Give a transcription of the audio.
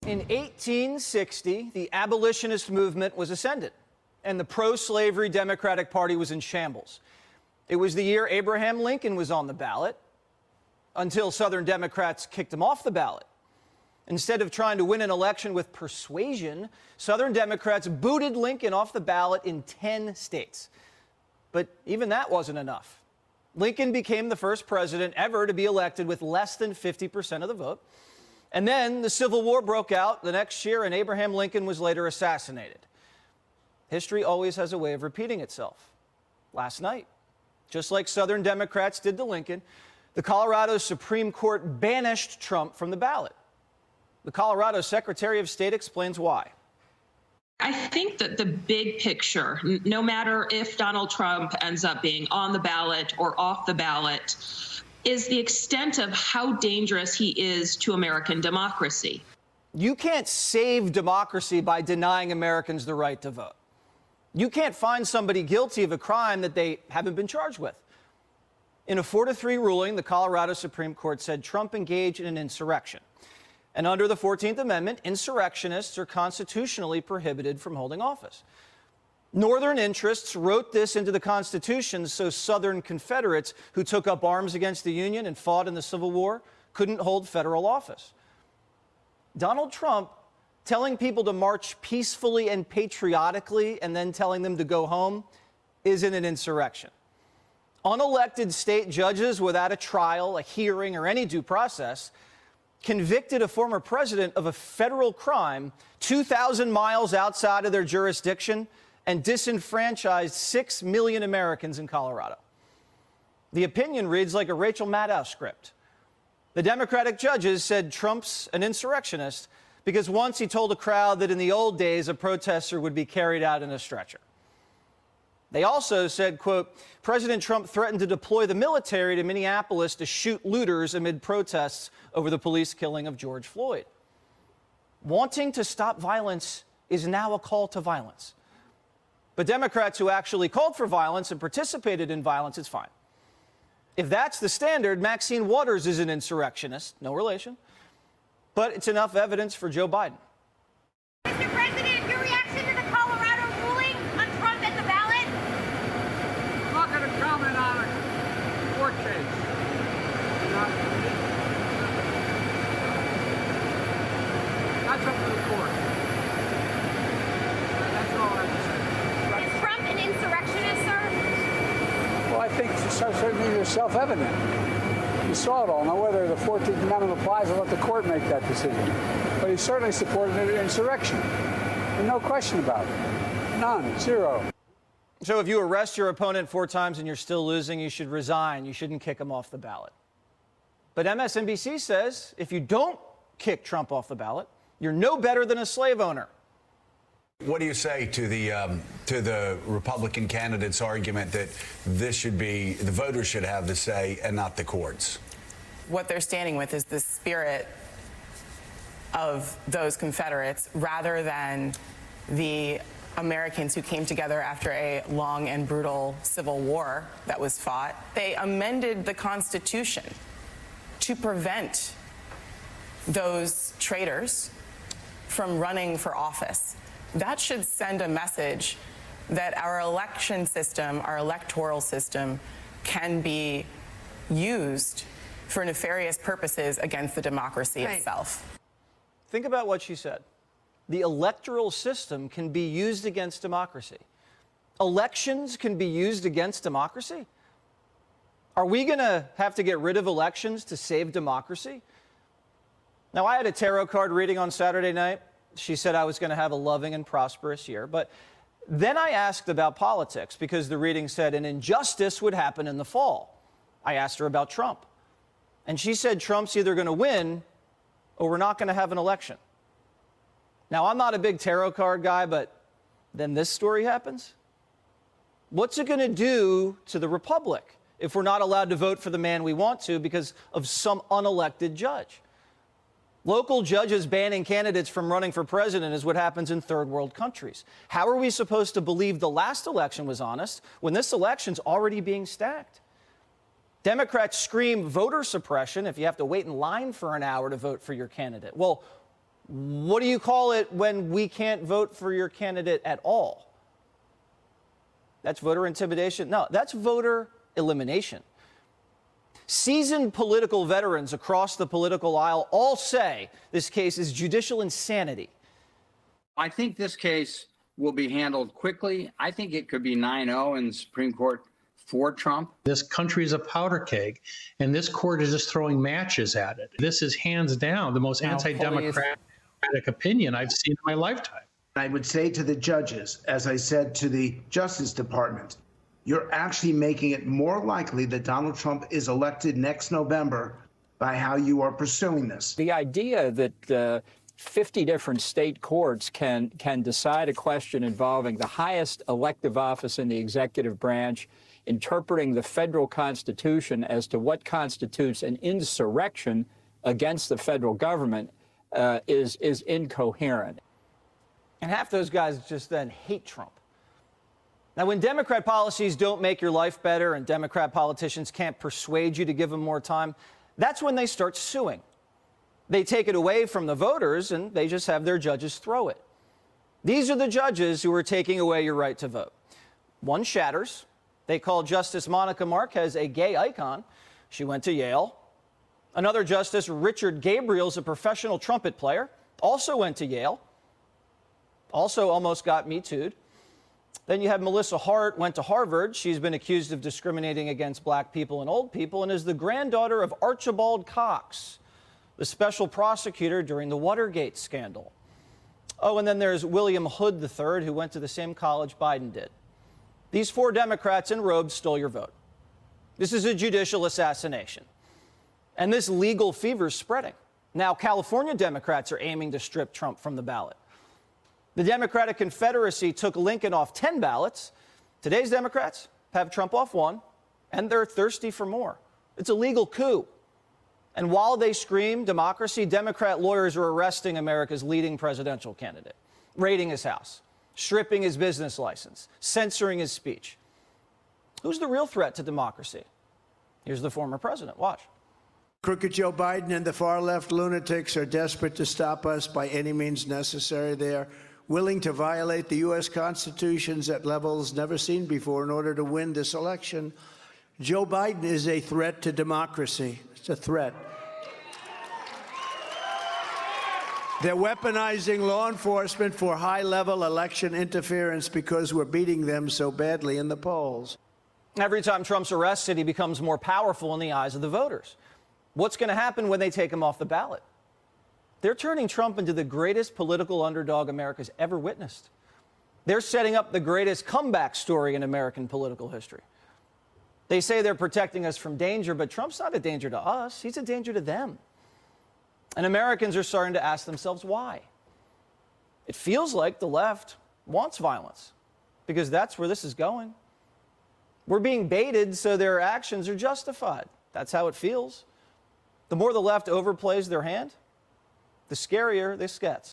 In 1860, the abolitionist movement was ascendant, and the pro-slavery Democratic Party was in shambles. It was the year Abraham Lincoln was on the ballot, until Southern Democrats kicked him off the ballot. Instead of trying to win an election with persuasion, Southern Democrats booted Lincoln off the ballot in 10 states. But even that wasn't enough. Lincoln became the first president ever to be elected with less than 50% of the vote. And then the Civil War broke out the next year, and Abraham Lincoln was later assassinated. History always has a way of repeating itself. Last night, just like Southern Democrats did to Lincoln, the Colorado Supreme Court banished Trump from the ballot. The Colorado Secretary of State explains why. I think that the big picture, no matter if Donald Trump ends up being on the ballot or off the ballot, is the extent of how dangerous he is to American democracy. You can't save democracy by denying Americans the right to vote. You can't find somebody guilty of a crime that they haven't been charged with. In a 4-3 ruling, the Colorado Supreme Court said Trump engaged in an insurrection. And under the 14th Amendment, insurrectionists are constitutionally prohibited from holding office. Northern interests wrote this into the Constitution so Southern Confederates who took up arms against the Union and fought in the Civil War couldn't hold federal office. Donald Trump telling people to march peacefully and patriotically and then telling them to go home isn't an insurrection. Unelected state judges without a trial, a hearing, or any due process convicted a former president of a federal crime 2,000 miles outside of their jurisdiction and disenfranchised 6 million Americans in Colorado. The opinion reads like a Rachel Maddow script. The Democratic judges said Trump's an insurrectionist because once he told a crowd that in the old days a protester would be carried out in a stretcher. They also said, quote, President Trump threatened to deploy the military to Minneapolis to shoot looters amid protests over the police killing of George Floyd. Wanting to stop violence is now a call to violence. But Democrats who actually called for violence and participated in violence, it's fine. If that's the standard, Maxine Waters is an insurrectionist, no relation. But it's enough evidence for Joe Biden. Mr. President, your reaction to the Colorado ruling on Trump at the ballot? I'm not going to comment on a court case. That's up to the court. That's all I have to say. Is Trump an insurrectionist, sir? Well, I think it's certainly self-evident. You saw it all. Now, whether the 14th Amendment applies, I'll let the court make that decision. But he certainly supported an insurrection. And no question about it. None. Zero. So if you arrest your opponent 4 times and you're still losing, you should resign. You shouldn't kick him off the ballot. But MSNBC says if you don't kick Trump off the ballot, you're no better than a slave owner. What do you say to the Republican candidate's argument that this should be, the voters should have the say and not the courts? What they're standing with is the spirit of those Confederates rather than the Americans who came together after a long and brutal Civil War that was fought. They amended the Constitution to prevent those traitors from running for office. That should send a message that our election system, our electoral system, can be used for nefarious purposes against the democracy itself. Think about what she said. The electoral system can be used against democracy. Elections can be used against democracy? Are we going to have to get rid of elections to save democracy? Now, I had a tarot card reading on Saturday night. She said I was going to have a loving and prosperous year. But then I asked about politics because the reading said an injustice would happen in the fall. I asked her about Trump. And she said Trump's either going to win or we're not going to have an election. Now, I'm not a big tarot card guy, but then this story happens. What's it going to do to the republic if we're not allowed to vote for the man we want to because of some unelected judge? Local judges banning candidates from running for president is what happens in third world countries. How are we supposed to believe the last election was honest when this election's already being stacked? Democrats scream voter suppression if you have to wait in line for an hour to vote for your candidate. Well, What do you call it when we can't vote for your candidate at all? That's voter intimidation? No, that's voter elimination. Seasoned political veterans across the political aisle all say this case is judicial insanity. I think this case will be handled quickly. I think it could be 9-0 in the Supreme Court for Trump. This country is a powder keg, and this court is just throwing matches at it. This is hands down the most anti-democratic opinion I've seen in my lifetime. I would say to the judges, as I said to the Justice Department, you're actually making it more likely that Donald Trump is elected next November by how you are pursuing this. The idea that 50 different state courts can decide a question involving the highest elective office in the executive branch, interpreting the federal Constitution as to what constitutes an insurrection against the federal government is incoherent. And half those guys just then hate Trump. Now, when Democrat policies don't make your life better and Democrat politicians can't persuade you to give them more time, that's when they start suing. They take it away from the voters and they just have their judges throw it. These are the judges who are taking away your right to vote. One shatters. They call Justice Monica Marquez a gay icon. She went to Yale. Another justice, Richard Gabriel's a professional trumpet player, also went to Yale, also almost got Me Too'd. Then you have Melissa Hart, went to Harvard. She's been accused of discriminating against black people and old people and is the granddaughter of Archibald Cox, the special prosecutor during the Watergate scandal. Oh, and then there's William Hood III, who went to the same college Biden did. These 4 Democrats in robes stole your vote. This is a judicial assassination. And this legal fever is spreading. Now, California Democrats are aiming to strip Trump from the ballot. The Democratic Confederacy took Lincoln off 10 ballots. Today's Democrats have Trump off 1, and they're thirsty for more. It's a legal coup. And while they scream democracy, Democrat lawyers are arresting America's leading presidential candidate, raiding his house, stripping his business license, censoring his speech. Who's the real threat to democracy? Here's the former president. Watch. Crooked Joe Biden and the far-left lunatics are desperate to stop us by any means necessary. They are willing to violate the U.S. Constitution at levels never seen before in order to win this election. Joe Biden is a threat to democracy. It's a threat. They're weaponizing law enforcement for high-level election interference because we're beating them so badly in the polls. Every time Trump's arrested, he becomes more powerful in the eyes of the voters. What's going to happen when they take him off the ballot? They're turning Trump into the greatest political underdog America's ever witnessed. They're setting up the greatest comeback story in American political history. They say they're protecting us from danger, but Trump's not a danger to us. He's a danger to them. And Americans are starting to ask themselves why. It feels like the left wants violence because that's where this is going. We're being baited so their actions are justified. That's how it feels. The more the left overplays their hand, the scarier this gets.